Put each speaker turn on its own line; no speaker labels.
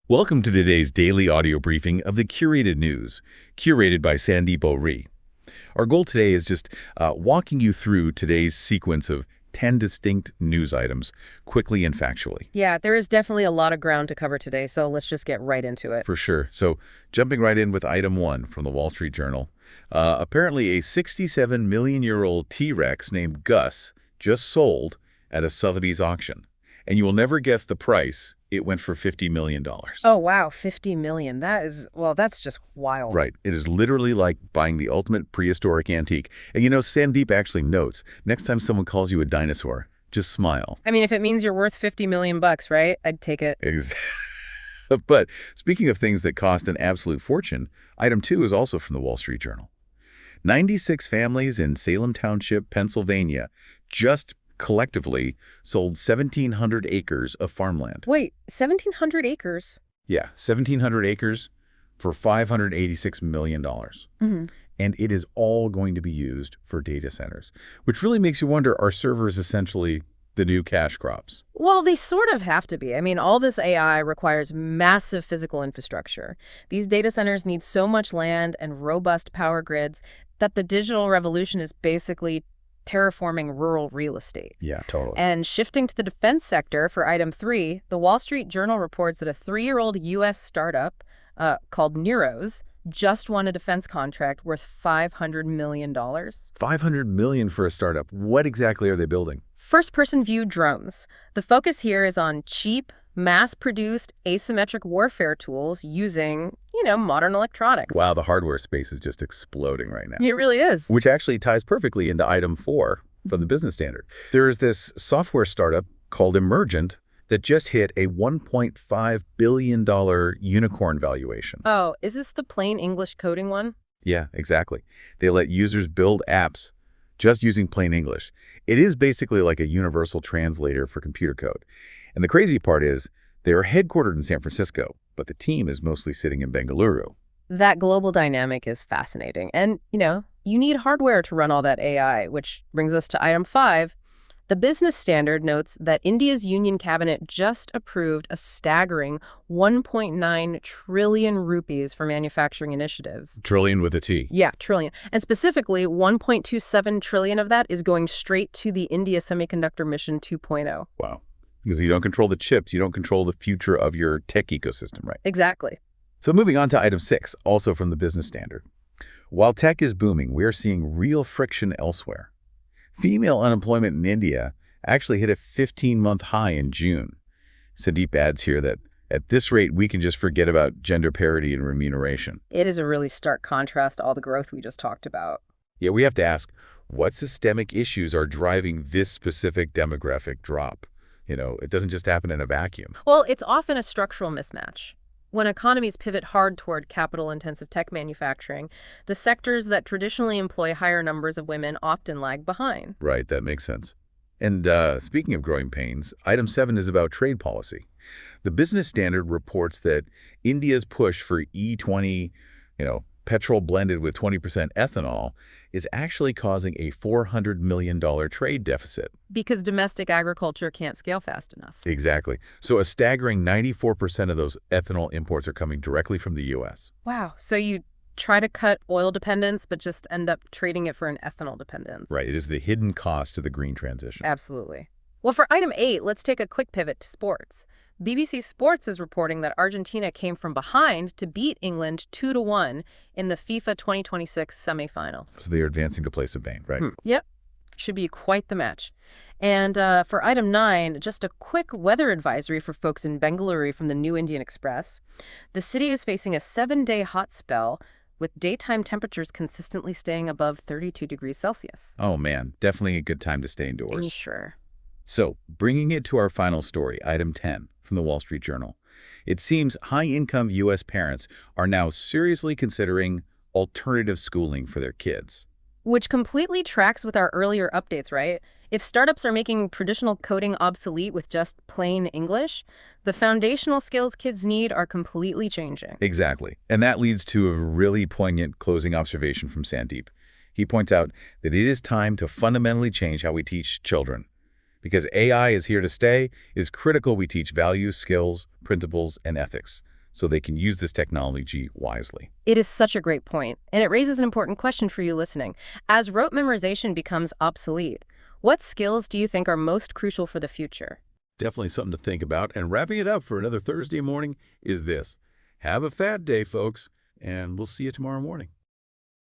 Welcome to today's daily audio briefing of the Curated News, curated by Sandeep Ohri. Our goal today is just walking you through today's sequence of 10 distinct news items quickly and factually.
Yeah, there is definitely a lot of ground to cover today, so let's just get right into it.
For sure. So jumping right in with item 1 from the Wall Street Journal. Apparently a 67-million-year-old T-Rex named Gus just sold at a Sotheby's auction. And you will never guess the price. It went for $50 million.
Oh, wow, 50 million. That's just wild.
Right. It is literally like buying the ultimate prehistoric antique. And Sandeep actually notes, next time someone calls you a dinosaur, just smile.
I mean, if it means you're worth 50 million bucks, right? I'd take it.
But speaking of things that cost an absolute fortune, item 2 is also from the Wall Street Journal. 96 families in Salem Township, Pennsylvania, just collectively sold 1,700 acres of farmland.
Wait, 1,700 acres?
Yeah, 1,700 acres for $586 million. And it is all going to be used for data centers, which really makes you wonder, are servers essentially the new cash crops?
Well, they sort of have to be. I mean, all this AI requires massive physical infrastructure. These data centers need so much land and robust power grids that the digital revolution is basically terraforming rural real estate.
Yeah, totally.
And shifting to the defense sector for item 3, the Wall Street Journal reports that a 3-year-old U.S. startup called Neros just won a defense contract worth $500 million.
$500 million for a startup. What exactly are they building?
First-person view drones. The focus here is on cheap, mass-produced asymmetric warfare tools using, modern electronics.
Wow, the hardware space is just exploding right now.
It really is.
Which actually ties perfectly into item 4 from the Business Standard. There is this software startup called Emergent that just hit a $1.5 billion unicorn valuation.
Oh, is this the plain English coding one?
Yeah, exactly. They let users build apps just using plain English. It is basically like a universal translator for computer code. And the crazy part is they are headquartered in San Francisco, but the team is mostly sitting in Bengaluru.
That global dynamic is fascinating. And, you need hardware to run all that AI, which brings us to item 5. The Business Standard notes that India's Union Cabinet just approved a staggering 1.9 trillion rupees for manufacturing initiatives.
Trillion with a T.
Yeah, trillion. And specifically, 1.27 trillion of that is going straight to the India Semiconductor Mission 2.0.
Wow. Because you don't control the chips, you don't control the future of your tech ecosystem, right?
Exactly.
So moving on to item 6, also from the Business Standard. While tech is booming, we are seeing real friction elsewhere. Female unemployment in India actually hit a 15-month high in June. Sandeep adds here that at this rate, we can just forget about gender parity and remuneration.
It is a really stark contrast to all the growth we just talked about.
Yeah, we have to ask, what systemic issues are driving this specific demographic drop? It doesn't just happen in a vacuum.
Well, it's often a structural mismatch. When economies pivot hard toward capital-intensive tech manufacturing, the sectors that traditionally employ higher numbers of women often lag behind.
Right, that makes sense. And speaking of growing pains, item 7 is about trade policy. The Business Standard reports that India's push for E20, petrol blended with 20% ethanol, is actually causing a $400 million trade deficit.
Because domestic agriculture can't scale fast enough.
Exactly. So a staggering 94% of those ethanol imports are coming directly from the U.S.
Wow. So you try to cut oil dependence, but just end up trading it for an ethanol dependence.
Right. It is the hidden cost of the green transition.
Absolutely. Well, for item 8, let's take a quick pivot to sports. BBC Sports is reporting that Argentina came from behind to beat England 2-1 in the FIFA 2026 semifinal.
So they are advancing to play Spain, right?
Yep. Should be quite the match. And for item 9, just a quick weather advisory for folks in Bengaluru from the New Indian Express. The city is facing a 7-day hot spell with daytime temperatures consistently staying above 32 degrees Celsius.
Oh, man. Definitely a good time to stay indoors.
Sure.
So, bringing it to our final story, item 10 from the Wall Street Journal. It seems high-income U.S. parents are now seriously considering alternative schooling for their kids.
Which completely tracks with our earlier updates, right? If startups are making traditional coding obsolete with just plain English, the foundational skills kids need are completely changing.
Exactly. And that leads to a really poignant closing observation from Sandeep. He points out that it is time to fundamentally change how we teach children. Because AI is here to stay, it is critical we teach values, skills, principles, and ethics. so they can use this technology wisely.
It is such a great point, and it raises an important question for you listening. As rote memorization becomes obsolete, what skills do you think are most crucial for the future?
Definitely something to think about. And wrapping it up for another Thursday morning is this. Have a fat day, folks, and we'll see you tomorrow morning.